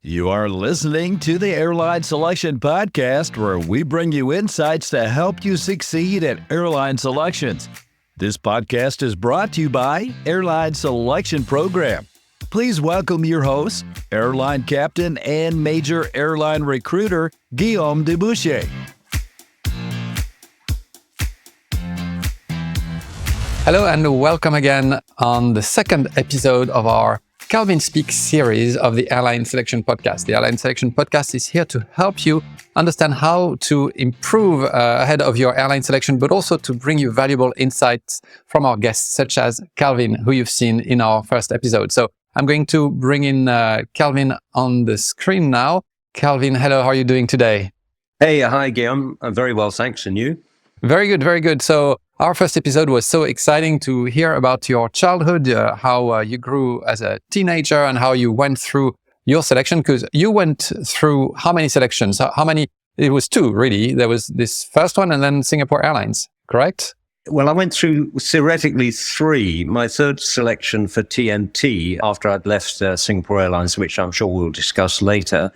You are listening to the Airline Selection Podcast, where we bring you insights to help you succeed at airline selections. This podcast is brought to you by Airline Selection Program. Please welcome your host, airline captain and major airline recruiter, Guillaume Debauchez. Hello and welcome again on the second episode of our Calvin Speaks series of the Airline Selection Podcast. The Airline Selection Podcast is here to help you understand how to improve ahead of your airline selection, but also to bring you valuable insights from our guests, such as Calvin, who you've seen in our first episode. So I'm going to bring in Calvin on the screen now. Calvin, hello, how are you doing today? Hey, hi, Guillaume. I'm very well, thanks. And you? Very good, very good. So our first episode was so exciting to hear about your childhood, how you grew as a teenager and how you went through your selection, because you went through how many selections? How many? It was two, really. There was this first one and then Singapore Airlines, correct? Well, I went through theoretically three. My third selection for TNT after I'd left Singapore Airlines, which I'm sure we'll discuss later.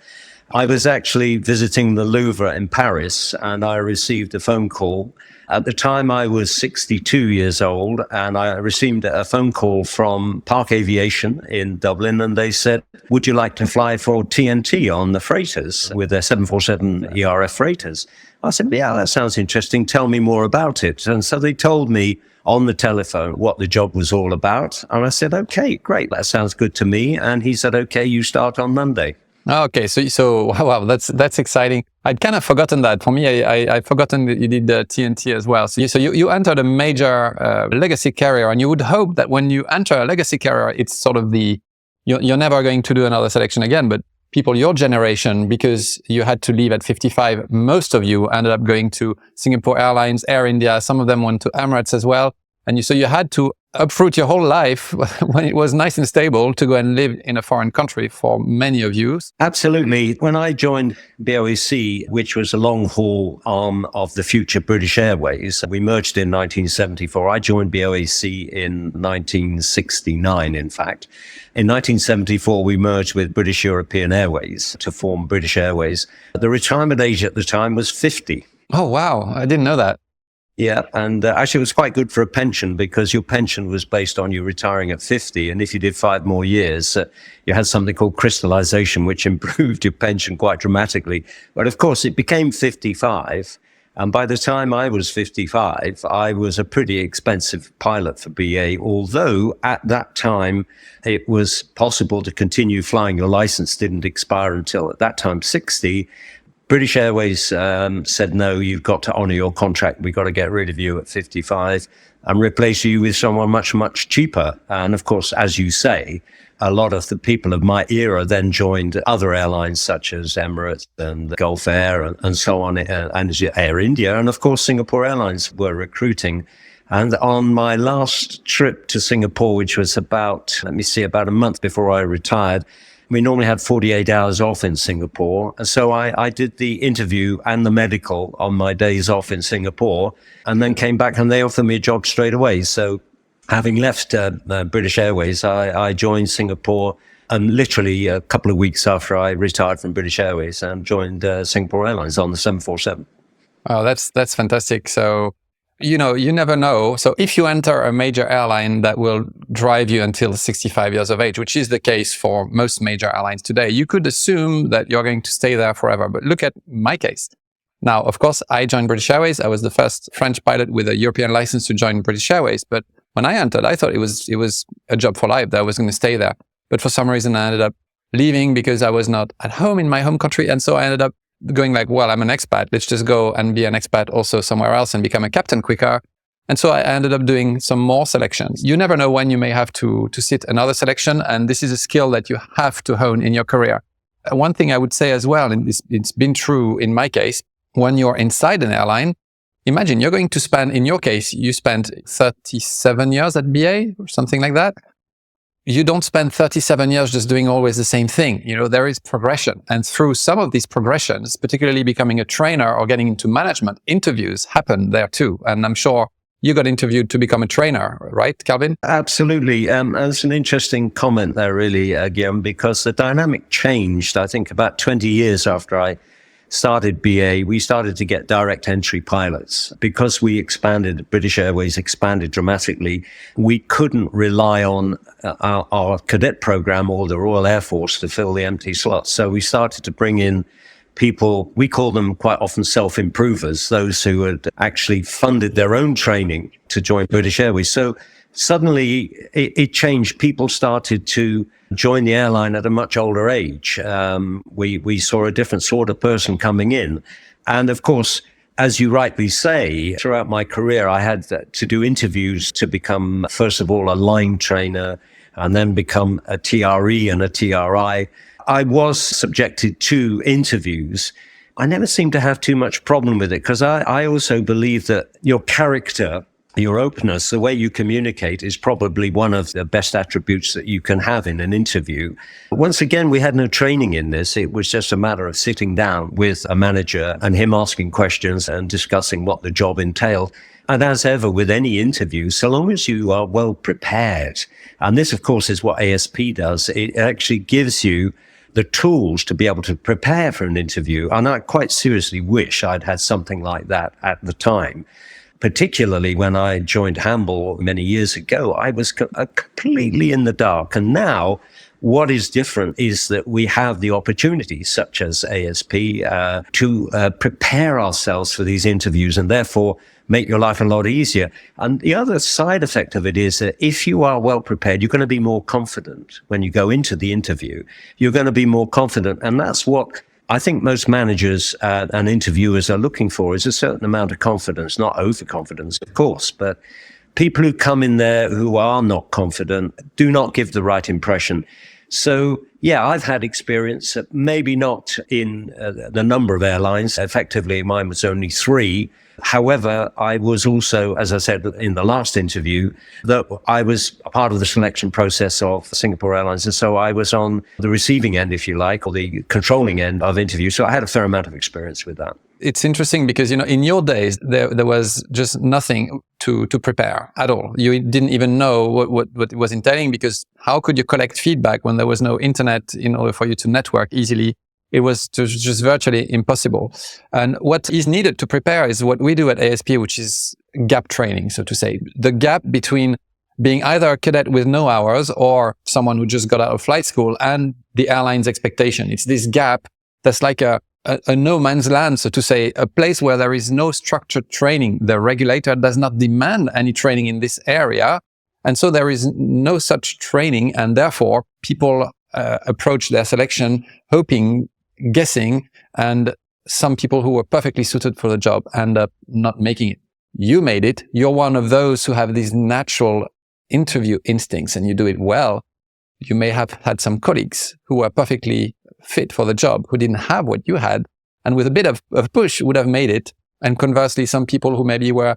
I was actually visiting the Louvre in Paris and I received a phone call. At the time, I was 62 years old and I received a phone call from Park Aviation in Dublin and they said, would you like to fly for TNT on the freighters with their 747 ERF freighters? I said, yeah, that sounds interesting. Tell me more about it. And so they told me on the telephone what the job was all about. And I said, okay, great. That sounds good to me. And he said, okay, you start on Monday. Okay, so wow, that's exciting. I'd kind of forgotten that. For me, I'd forgotten that you did TNT as well. So you entered a major legacy carrier, and you would hope that when you enter a legacy carrier, it's sort of you're never going to do another selection again. But people your generation, because you had to leave at 55, most of you ended up going to Singapore Airlines, Air India. Some of them went to Emirates as well, and so you had to uproot your whole life when it was nice and stable to go and live in a foreign country for many of you. Absolutely. When I joined BOAC, which was a long-haul arm of the future British Airways, we merged in 1974. I joined BOAC in 1969, in fact. In 1974, we merged with British European Airways to form British Airways. The retirement age at the time was 50. Oh, wow. I didn't know that. Yeah, and actually it was quite good for a pension because your pension was based on you retiring at 50. And if you did 5 more years, you had something called crystallization, which improved your pension quite dramatically. But of course, it became 55. And by the time I was 55, I was a pretty expensive pilot for BA, although at that time it was possible to continue flying. Your license didn't expire until at that time 60. British Airways said, no, you've got to honor your contract. We've got to get rid of you at 55 and replace you with someone much, much cheaper. And of course, as you say, a lot of the people of my era then joined other airlines such as Emirates and Gulf Air and so on, and Air India. And of course, Singapore Airlines were recruiting. And on my last trip to Singapore, which was about a month before I retired, we normally had 48 hours off in Singapore. And so I did the interview and the medical on my days off in Singapore and then came back and they offered me a job straight away. So having left British Airways, I joined Singapore and literally a couple of weeks after I retired from British Airways and joined Singapore Airlines on the 747. Oh, that's fantastic. So, you never know. So if you enter a major airline that will drive you until 65 years of age, which is the case for most major airlines today, you could assume that you're going to stay there forever. But look at my case. Now, of course, I joined British Airways. I was the first French pilot with a European license to join British Airways. But when I entered, I thought it was a job for life, that I was going to stay there. But for some reason, I ended up leaving because I was not at home in my home country. And so I ended up going like, well, I'm an expat. Let's just go and be an expat also somewhere else and become a captain quicker. And so I ended up doing some more selections. You never know when you may have to sit another selection. And this is a skill that you have to hone in your career. One thing I would say as well, and it's been true in my case, when you're inside an airline, imagine you're going to spend, in your case, you spent 37 years at BA or something like that. You don't spend 37 years just doing always the same thing. There is progression. And through some of these progressions, particularly becoming a trainer or getting into management, interviews happen there too. And I'm sure you got interviewed to become a trainer, right, Calvin? Absolutely. That's an interesting comment there, really, Guillaume, because the dynamic changed, I think, about 20 years after I started BA. We started to get direct entry pilots. Because we expanded, British Airways expanded dramatically, we couldn't rely on our cadet program or the Royal Air Force to fill the empty slots. So we started to bring in people, we call them quite often self-improvers, those who had actually funded their own training to join British Airways. So suddenly it changed. People started to join the airline at a much older age. We saw a different sort of person coming in. And of course, as you rightly say, throughout my career, I had to do interviews to become, first of all, a line trainer and then become a TRE and a TRI. I was subjected to interviews. I never seemed to have too much problem with it because I also believe that your character, your openness, the way you communicate is probably one of the best attributes that you can have in an interview. Once again, we had no training in this. It was just a matter of sitting down with a manager and him asking questions and discussing what the job entailed. And as ever with any interview, so long as you are well prepared, and this, of course, is what ASP does, it actually gives you the tools to be able to prepare for an interview. And I quite seriously wish I'd had something like that at the time. Particularly when I joined Hamble many years ago, I was completely in the dark. And now what is different is that we have the opportunities, such as ASP, to prepare ourselves for these interviews and therefore make your life a lot easier. And the other side effect of it is that if you are well prepared, you're going to be more confident when you go into the interview. You're going to be more confident. And that's what I think most managers and interviewers are looking for, is a certain amount of confidence, not overconfidence, of course, but people who come in there who are not confident do not give the right impression. So, yeah, I've had experience, maybe not in the number of airlines. Effectively, mine was only 3. However, I was also, as I said in the last interview, that I was a part of the selection process of Singapore Airlines. And so I was on the receiving end, if you like, or the controlling end of interviews. So I had a fair amount of experience with that. It's interesting because, in your days, there was just nothing to prepare at all. You didn't even know what it was entailing, because how could you collect feedback when there was no internet in order for you to network easily? It was just virtually impossible. And what is needed to prepare is what we do at ASP, which is gap training, so to say. The gap between being either a cadet with no hours or someone who just got out of flight school and the airline's expectation. It's this gap that's like a no man's land, so to say, a place where there is no structured training. The regulator does not demand any training in this area. And so there is no such training. And therefore, people approach their selection hoping, guessing, and some people who were perfectly suited for the job end up not making it. You made it. You're one of those who have these natural interview instincts and you do it well. You may have had some colleagues who were perfectly fit for the job, who didn't have what you had, and with a bit of push would have made it. And conversely, some people who maybe were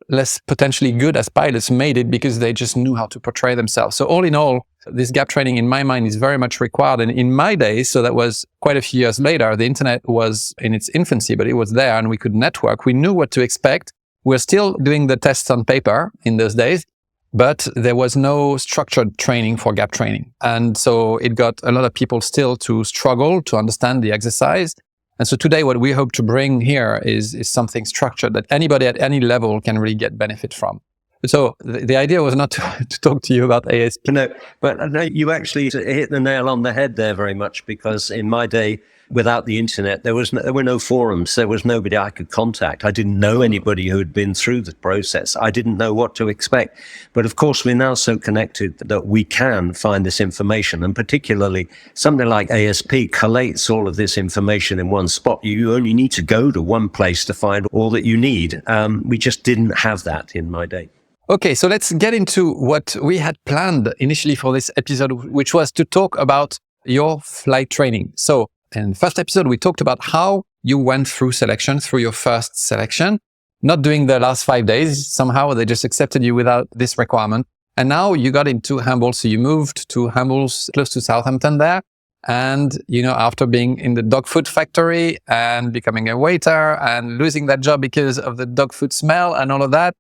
less potentially good as pilots made it because they just knew how to portray themselves. So all in all, this gap training in my mind is very much required. And in my days, so that was quite a few years later, the internet was in its infancy, but it was there and we could network. We knew what to expect. We're still doing the tests on paper in those days, but there was no structured training for gap training. And so it got a lot of people still to struggle to understand the exercise. And so today, what we hope to bring here is something structured that anybody at any level can really get benefit from. So the idea was not to talk to you about ASP. No, but you actually hit the nail on the head there very much, because in my day, without the internet, there were no forums. There was nobody I could contact. I didn't know anybody who had been through the process. I didn't know what to expect. But of course, we're now so connected that we can find this information. And particularly something like ASP collates all of this information in one spot. You only need to go to one place to find all that you need. We just didn't have that in my day. Okay, so let's get into what we had planned initially for this episode, which was to talk about your flight training. So in the first episode, we talked about how you went through selection, through your first selection, not doing the last 5 days. Somehow they just accepted you without this requirement. And now you got into Hamble. So you moved to Hamble's close to Southampton there. And, after being in the dog food factory and becoming a waiter and losing that job because of the dog food smell and all of that,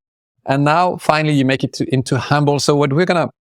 And now finally you make it into Humble. So what we're going to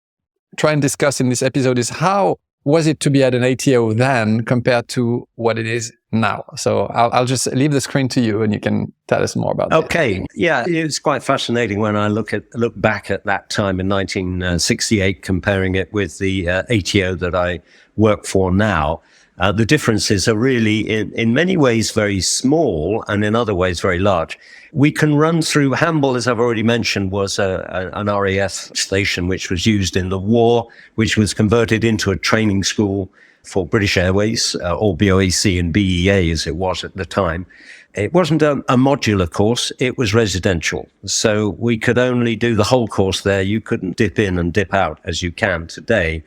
try and discuss in this episode is how was it to be at an ATO then compared to what it is now? So I'll just leave the screen to you and you can tell us more about that. Okay. Yeah, it's quite fascinating when I look back at that time in 1968, comparing it with the ATO that I work for now. The differences are really, in many ways, very small and in other ways very large. We can run through Hamble, as I've already mentioned, was an RAF station which was used in the war, which was converted into a training school for British Airways, or BOAC and BEA as it was at the time. It wasn't a modular course, it was residential. So we could only do the whole course there. You couldn't dip in and dip out as you can today.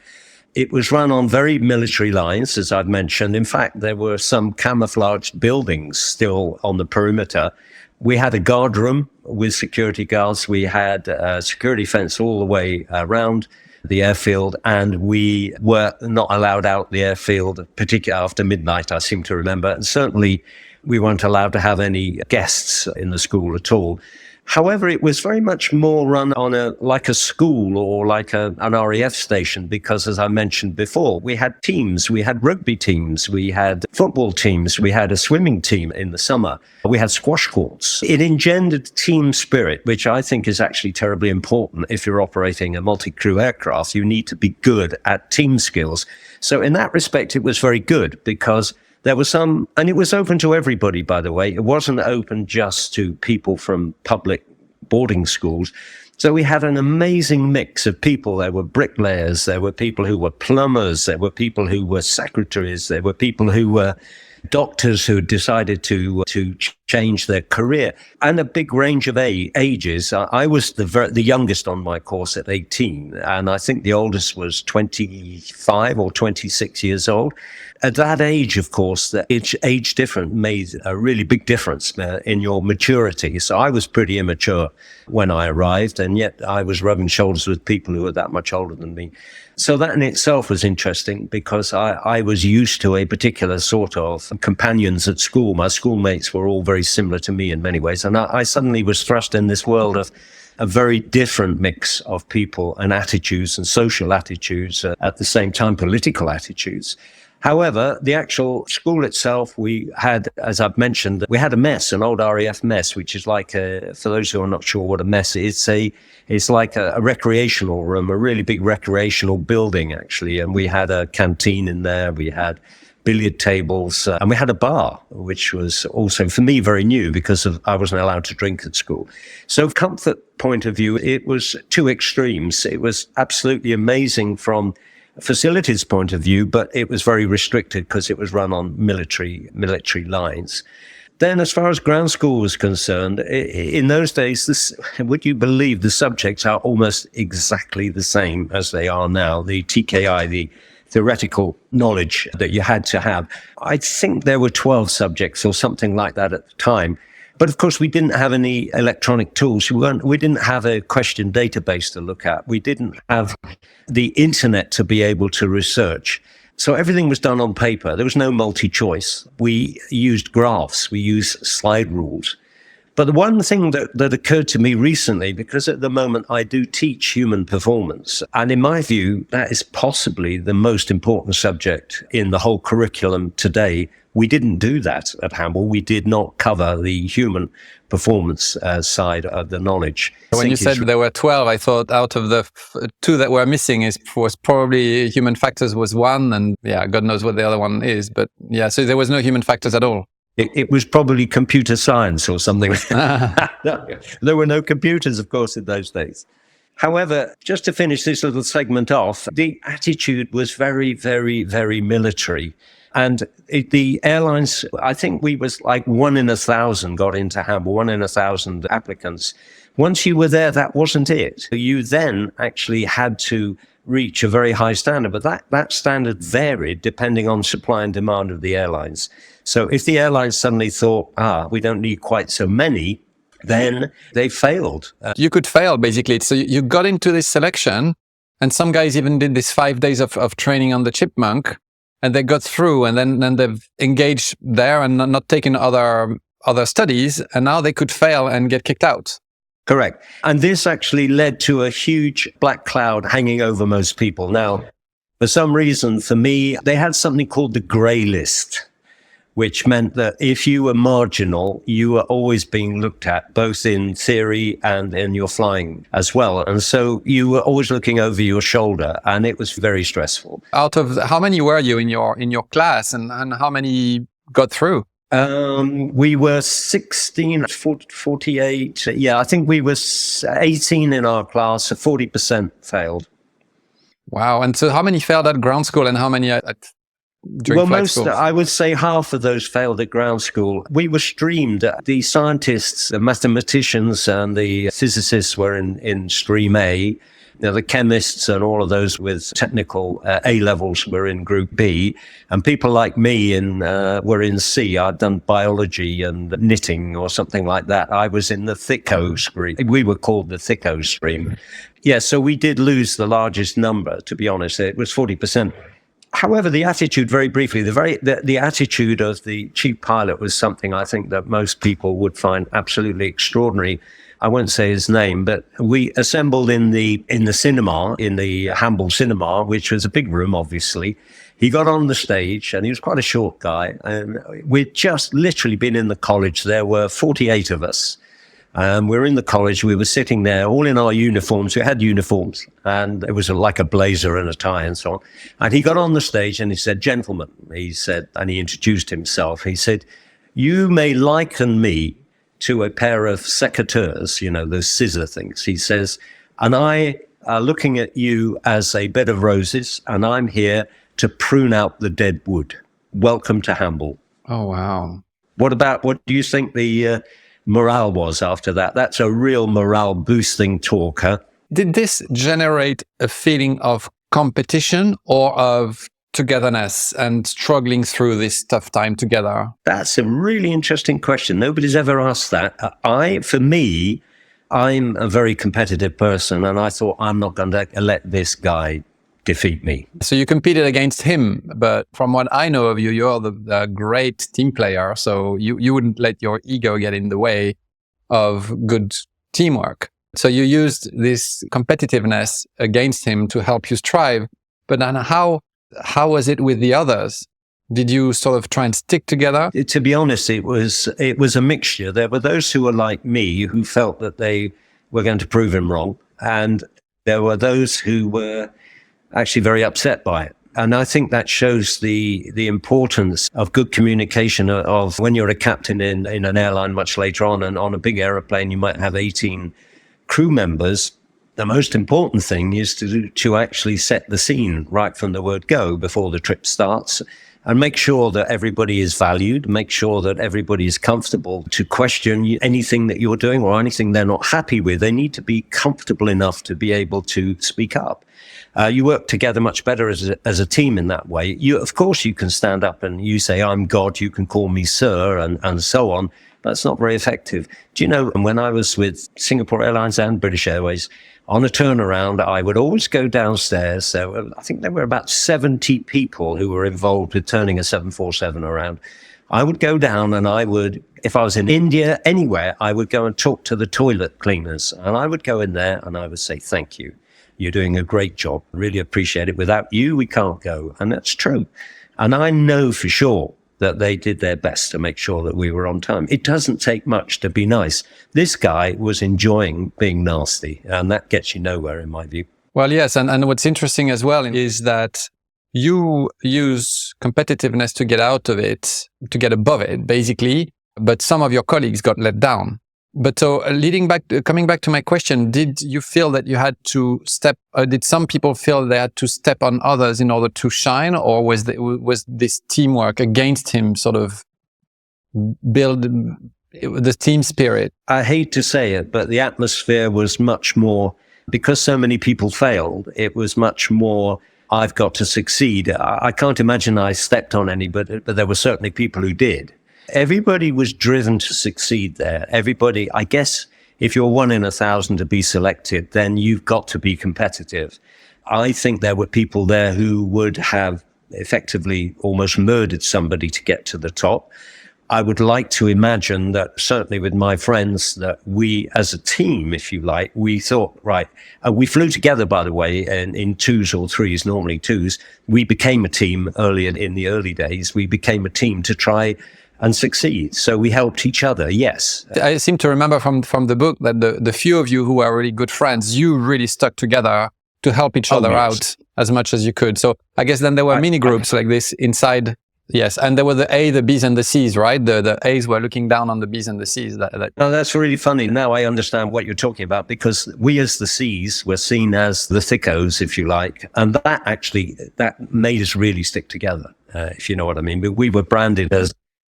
It was run on very military lines, as I've mentioned. In fact, there were some camouflaged buildings still on the perimeter. We had a guard room with security guards. We had a security fence all the way around the airfield, and we were not allowed out the airfield, particularly after midnight, I seem to remember. And certainly we weren't allowed to have any guests in the school at all. However, it was very much more run on like a school or like an RAF station, because as I mentioned before, we had teams, we had rugby teams, we had football teams, we had a swimming team in the summer, we had squash courts. It engendered team spirit, which I think is actually terribly important. If you're operating a multi-crew aircraft, you need to be good at team skills. So in that respect, it was very good because there was some, and it was open to everybody, by the way. It wasn't open just to people from public boarding schools. So we had an amazing mix of people. There were bricklayers, there were people who were plumbers, there were people who were secretaries, there were people who were doctors who decided to change their career, and a big range of ages. I was the youngest on my course at 18, and I think the oldest was 25 or 26 years old. At that age, of course, the age difference made a really big difference in your maturity. So I was pretty immature when I arrived, and yet I was rubbing shoulders with people who were that much older than me. So that in itself was interesting because I was used to a particular sort of companions at school. My schoolmates were all very similar to me in many ways. And I suddenly was thrust in this world of a very different mix of people and attitudes and social attitudes, at the same time political attitudes. However, the actual school itself, we had, as I've mentioned, we had a mess, an old RAF mess, which is like for those who are not sure what a mess is, it's like a recreational room, a really big recreational building, actually. And we had a canteen in there, we had billiard tables, and we had a bar, which was also, for me, very new because I wasn't allowed to drink at school. So comfort point of view, it was two extremes. It was absolutely amazing from facilities point of view, but it was very restricted because it was run on military lines. Then as far as ground school was concerned, in those days, would you believe the subjects are almost exactly the same as they are now. The TKI, the theoretical knowledge that you had to have. I think there were 12 subjects or something like that at the time. But of course, we didn't have any electronic tools. We didn't have a question database to look at. We didn't have the internet to be able to research. So everything was done on paper. There was no multi-choice. We used graphs. We used slide rules. But the one thing that occurred to me recently, because at the moment I do teach human performance, and in my view, that is possibly the most important subject in the whole curriculum today. We didn't do that at Hamble. We did not cover the human performance side of the knowledge. When you said there were 12, I thought out of the two that were missing was probably human factors was one, and yeah, God knows what the other one is. But yeah, so there was no human factors at all. It was probably computer science or something. There were no computers, of course, in those days. However, just to finish this little segment off, the attitude was very, very, very military. And the airlines, I think we was like 1 in 1,000 got into Hamble, 1 in 1,000 applicants. Once you were there, that wasn't it. You then actually had to reach a very high standard, but that standard varied depending on supply and demand of the airlines. So if the airlines suddenly thought, we don't need quite so many, then they failed. You could fail, basically. So you got into this selection, and some guys even did this 5 days of training on the Chipmunk, and they got through, and then they've engaged there and not taken other studies, and now they could fail and get kicked out. Correct. And this actually led to a huge black cloud hanging over most people. Now, for some reason, for me, they had something called the grey list, which meant that if you were marginal, you were always being looked at, both in theory and in your flying as well. And so you were always looking over your shoulder, and it was very stressful. Out of how many were you in your class, and how many got through? We were 16, 48. Yeah, I think we were 18 in our class, 40% failed. Wow. And so how many failed at ground school and how many during flight school? I would say half of those failed at ground school. We were streamed. The scientists, the mathematicians and the physicists were in stream A. The chemists and all of those with technical A levels were in Group B, and people like me were in C. I'd done biology and knitting or something like that. I was in the thicko stream. We were called the thicko stream. Yeah, so we did lose the largest number, to be honest. It was 40%. However, the attitude, very briefly, the attitude of the chief pilot was something I think that most people would find absolutely extraordinary. I won't say his name, but we assembled in the cinema, in the Hamble cinema, which was a big room, obviously. He got on the stage, and he was quite a short guy, and we'd just literally been in the college. There were 48 of us. We were in the college. We were sitting there all in our uniforms. We had uniforms, and it was like a blazer and a tie and so on. And he got on the stage and he said, "Gentlemen," he said, and he introduced himself. He said, "You may liken me to a pair of secateurs, those scissor things." He says, "And I are looking at you as a bed of roses, and I'm here to prune out the dead wood. Welcome to Hamble." Oh, wow. What do you think the morale was after that? That's a real morale boosting talk, huh? Did this generate a feeling of competition or of togetherness and struggling through this tough time together? That's a really interesting question. Nobody's ever asked that. I'm a very competitive person, and I thought, I'm not going to let this guy defeat me. So you competed against him, but from what I know of you, you're the great team player. So you wouldn't let your ego get in the way of good teamwork. So you used this competitiveness against him to help you strive. But then how was it with the others? Did you sort of try and stick together? To be honest, it was a mixture. There were those who were like me, who felt that they were going to prove him wrong. And there were those who were actually very upset by it. And I think that shows the importance of good communication, of when you're a captain in an airline much later on, and on a big aeroplane, you might have 18 crew members. The most important thing is to actually set the scene right from the word go before the trip starts, and make sure that everybody is valued, make sure that everybody is comfortable to question anything that you're doing or anything they're not happy with. They need to be comfortable enough to be able to speak up. You work together much better as a team in that way. Of course, you can stand up and you say, "I'm God, you can call me sir," and so on. That's not very effective. Do you know, when I was with Singapore Airlines and British Airways, on a turnaround, I would always go downstairs. So I think there were about 70 people who were involved with turning a 747 around. I would go down and if I was in India, anywhere, I would go and talk to the toilet cleaners. And I would go in there and I would say, "Thank you. You're doing a great job. Really appreciate it. Without you, we can't go." And that's true. And I know for sure that they did their best to make sure that we were on time. It doesn't take much to be nice. This guy was enjoying being nasty, and that gets you nowhere, in my view. Well, yes. And what's interesting as well is that you use competitiveness to get out of it, to get above it, basically. But some of your colleagues got let down. But so coming back to my question, did you feel that you had to did some people feel they had to step on others in order to shine, or was this teamwork against him sort of build the team spirit? I hate to say it, but the atmosphere was much more, because so many people failed, it was much more, I've got to succeed. I can't imagine I stepped on anybody, but there were certainly people who did. Everybody was driven to succeed there. Everybody, I guess, if you're 1 in 1,000 to be selected, then you've got to be competitive. I think there were people there who would have effectively almost murdered somebody to get to the top. I would like to imagine that certainly with my friends that we as a team, if you like, we thought, right, we flew together, by the way, in twos or threes, normally twos. We became a team earlier in the early days. We became a team to try and succeed. So we helped each other, yes. I seem to remember from the book that the few of you who are really good friends, you really stuck together to help each other out as much as you could. So I guess then there were mini groups like this inside. Yes, and there were the A, the B's and the C's, right? The A's were looking down on the B's and the C's. No, that's really funny. Now I understand what you're talking about, because we as the C's were seen as the thickos, if you like. And that made us really stick together, if you know what I mean. But we were branded as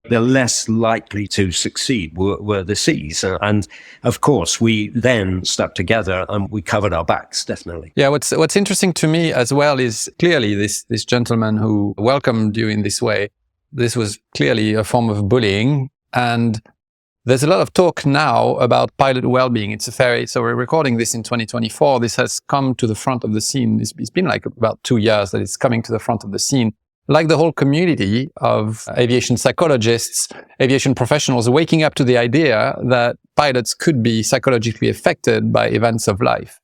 the less likely to succeed were the C's. And of course, we then stuck together and we covered our backs, definitely. Yeah, what's interesting to me as well is clearly this gentleman who welcomed you in this way. This was clearly a form of bullying. And there's a lot of talk now about pilot well-being. So we're recording this in 2024. This has come to the front of the scene. It's been like about 2 years that it's coming to the front of the scene. Like the whole community of aviation psychologists, aviation professionals waking up to the idea that pilots could be psychologically affected by events of life,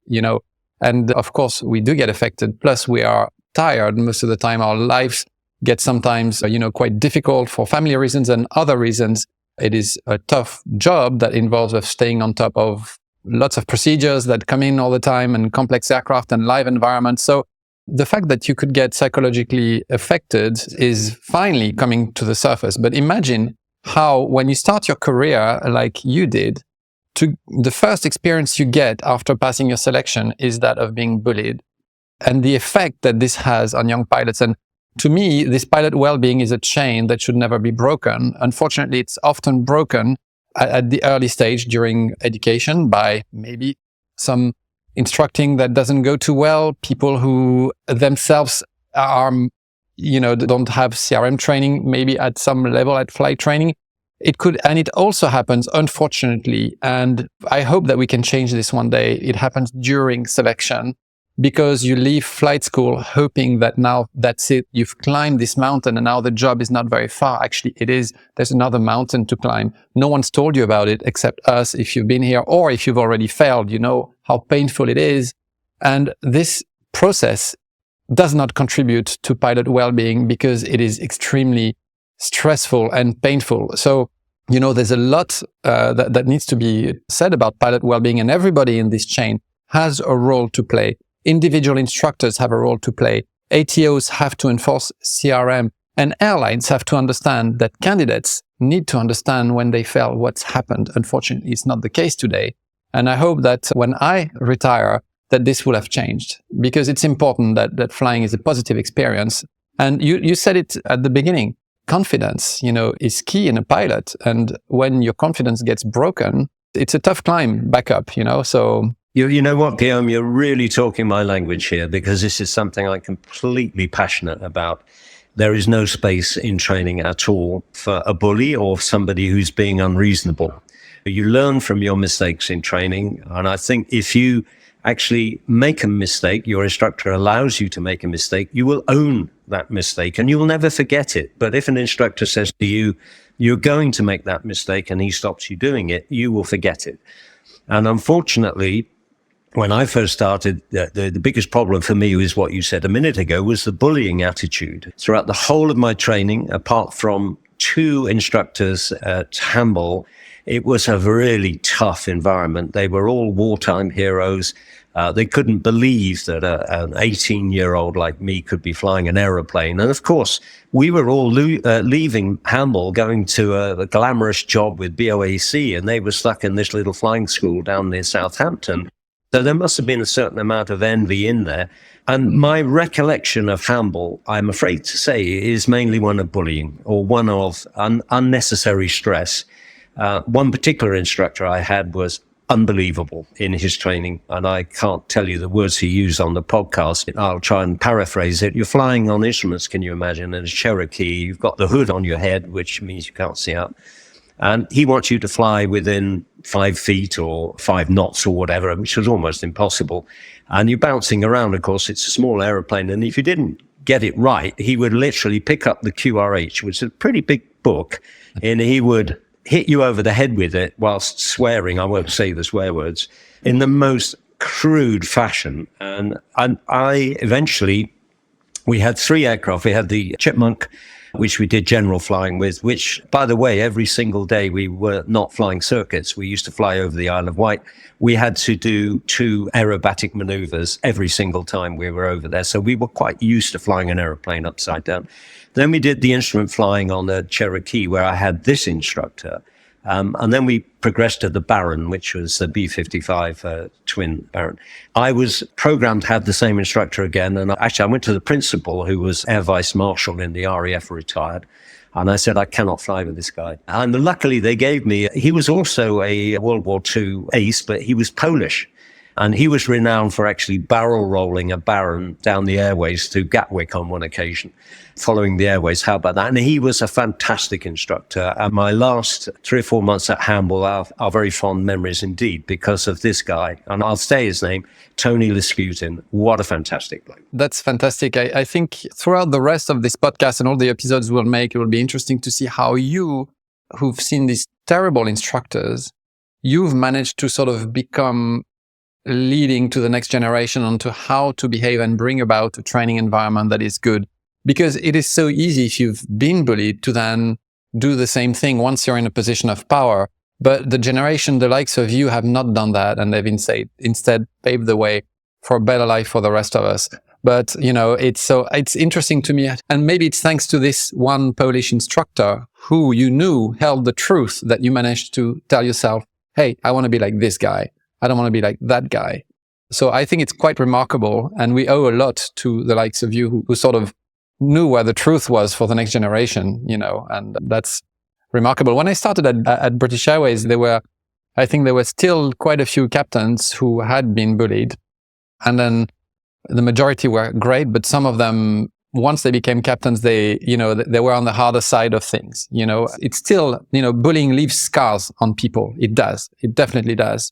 and of course we do get affected. Plus we are tired most of the time. Our lives get sometimes, quite difficult for family reasons and other reasons. It is a tough job that involves us staying on top of lots of procedures that come in all the time and complex aircraft and live environments. So the fact that you could get psychologically affected is finally coming to the surface. But imagine how, when you start your career like you did, the first experience you get after passing your selection is that of being bullied, and the effect that this has on young pilots. And to me, this pilot well-being is a chain that should never be broken. Unfortunately, it's often broken at the early stage during education by maybe some instructing that doesn't go too well, people who themselves are, don't have CRM training, maybe at some level at flight training. And it also happens, unfortunately, and I hope that we can change this one day. It happens during selection, because you leave flight school hoping that now that's it, you've climbed this mountain and now the job is not very far. Actually, it is. There's another mountain to climb. No one's told you about it except us. If you've been here or if you've already failed, you know how painful it is. And this process does not contribute to pilot well-being because it is extremely stressful and painful. So, there's a lot that needs to be said about pilot well-being, and everybody in this chain has a role to play. Individual instructors have a role to play. ATOs have to enforce CRM, and airlines have to understand that candidates need to understand when they fail what's happened. Unfortunately, it's not the case today. And I hope that when I retire, that this will have changed, because it's important that flying is a positive experience. And you said it at the beginning, confidence, is key in a pilot. And when your confidence gets broken, it's a tough climb back up, so... You know what, Guillaume, you're really talking my language here, because this is something I'm completely passionate about. There is no space in training at all for a bully or somebody who's being unreasonable. You learn from your mistakes in training. And I think if you actually make a mistake, your instructor allows you to make a mistake, you will own that mistake and you will never forget it. But if an instructor says to you, you're going to make that mistake, and he stops you doing it, you will forget it. And unfortunately, when I first started, the biggest problem for me was what you said a minute ago, was the bullying attitude. Throughout the whole of my training, apart from 2 instructors at Hamble, it was a really tough environment. They were all wartime heroes. They couldn't believe that an 18-year-old like me could be flying an aeroplane. And of course, we were all leaving Hamble, going to a glamorous job with BOAC, and they were stuck in this little flying school down near Southampton. So there must have been a certain amount of envy in there. And my recollection of Hamble, I'm afraid to say, is mainly one of bullying, or one of unnecessary stress. One particular instructor I had was unbelievable in his training, and I can't tell you the words he used on the podcast. I'll try and paraphrase it. You're flying on instruments, can you imagine, in a Cherokee. You've got the hood on your head, which means you can't see out. And he wants you to fly within 5 feet or 5 knots or whatever, which was almost impossible. And you're bouncing around, of course. It's a small aeroplane. And if you didn't get it right, he would literally pick up the QRH, which is a pretty big book, and he would hit you over the head with it whilst swearing. I won't say the swear words in the most crude fashion. And I eventually, we had 3 aircraft. We had the Chipmunk, which we did general flying with, which, by the way, every single day we were not flying circuits. We used to fly over the Isle of Wight. We had to do 2 aerobatic maneuvers every single time we were over there. So we were quite used to flying an aeroplane upside down. Then we did the instrument flying on the Cherokee, where I had this instructor. And then we progressed to the Baron, which was the B-55 twin Baron. I was programmed to have the same instructor again. And actually, I went to the principal, who was Air Vice Marshal in the RAF, retired. And I said, I cannot fly with this guy. And luckily, they gave me, he was also a World War II ace, but he was Polish. And he was renowned for actually barrel rolling a Baron down the airways to Gatwick on one occasion, following the airways. How about that? And he was a fantastic instructor. And my last 3 or 4 months at Hamble are very fond memories indeed because of this guy. And I'll say his name, Tony Liscutin. What a fantastic bloke. That's fantastic. I think throughout the rest of this podcast and all the episodes we'll make, it will be interesting to see how you, who've seen these terrible instructors, you've managed to sort of become leading to the next generation onto how to behave and bring about a training environment that is good. Because it is so easy if you've been bullied to then do the same thing once you're in a position of power. But the generation, the likes of you, have not done that, and they've instead paved the way for a better life for the rest of us. But, it's interesting to me. And maybe it's thanks to this one Polish instructor who you knew held the truth that you managed to tell yourself, hey, I want to be like this guy. I don't want to be like that guy. So I think it's quite remarkable. And we owe a lot to the likes of you who sort of knew where the truth was for the next generation, and that's remarkable. When I started at British Airways, I think there were still quite a few captains who had been bullied. And then the majority were great, but some of them, once they became captains, they were on the harder side of things. It's still, bullying leaves scars on people. It does. It definitely does.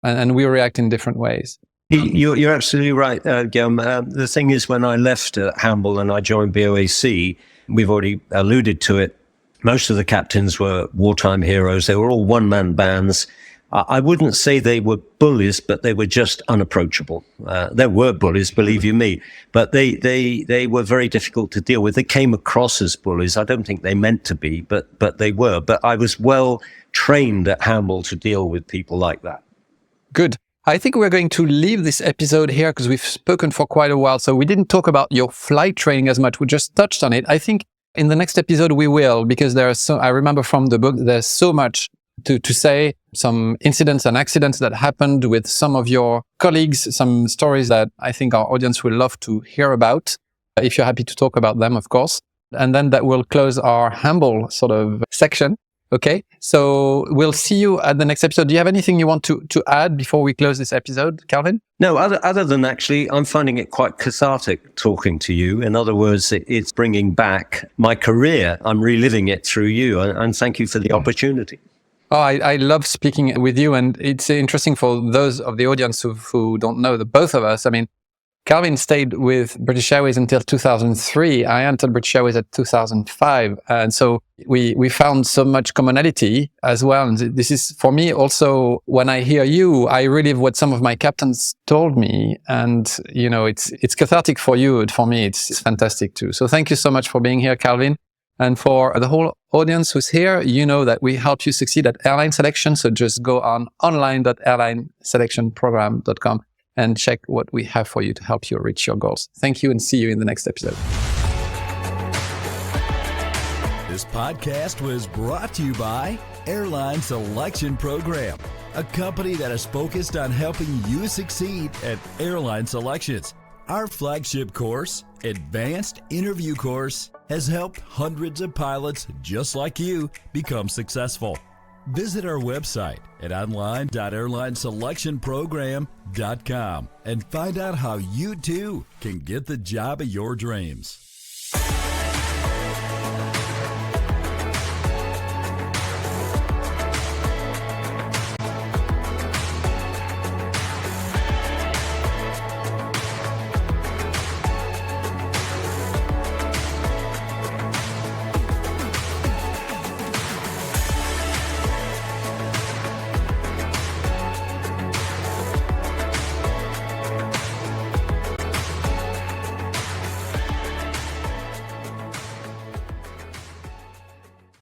And we react in different ways. You're absolutely right, Guillaume. The thing is, when I left Hamble and I joined BOAC, we've already alluded to it. Most of the captains were wartime heroes. They were all one-man bands. I wouldn't say they were bullies, but they were just unapproachable. There were bullies, believe you me, but they were very difficult to deal with. They came across as bullies. I don't think they meant to be, but they were. But I was well trained at Hamble to deal with people like that. Good. I think we're going to leave this episode here because we've spoken for quite a while. So we didn't talk about your flight training as much. We just touched on it. I think in the next episode we will, because I remember from the book, there's so much to say, some incidents and accidents that happened with some of your colleagues, some stories that I think our audience will love to hear about, if you're happy to talk about them, of course. And then that will close our Hamble sort of section. Okay, so we'll see you at the next episode. Do you have anything you want to add before we close this episode, Calvin? No, other than actually, I'm finding it quite cathartic talking to you. In other words, it's bringing back my career. I'm reliving it through you, and thank you for the opportunity. Oh, I love speaking with you, and it's interesting for those of the audience who don't know that both of us, Calvin stayed with British Airways until 2003. I entered British Airways at 2005. And so we found so much commonality as well. And this is, for me, also, when I hear you, I relive what some of my captains told me. And, it's cathartic for you. For me, it's fantastic too. So thank you so much for being here, Calvin. And for the whole audience who's here, you know that we help you succeed at airline selection. So just go on online.airlineselectionprogram.com. and check what we have for you to help you reach your goals. Thank you, and see you in the next episode. This podcast was brought to you by Airline Selection Program, a company that is focused on helping you succeed at airline selections. Our flagship course, Advanced Interview Course, has helped hundreds of pilots just like you become successful. Visit our website at online.airlineselectionprogram.com and find out how you too can get the job of your dreams.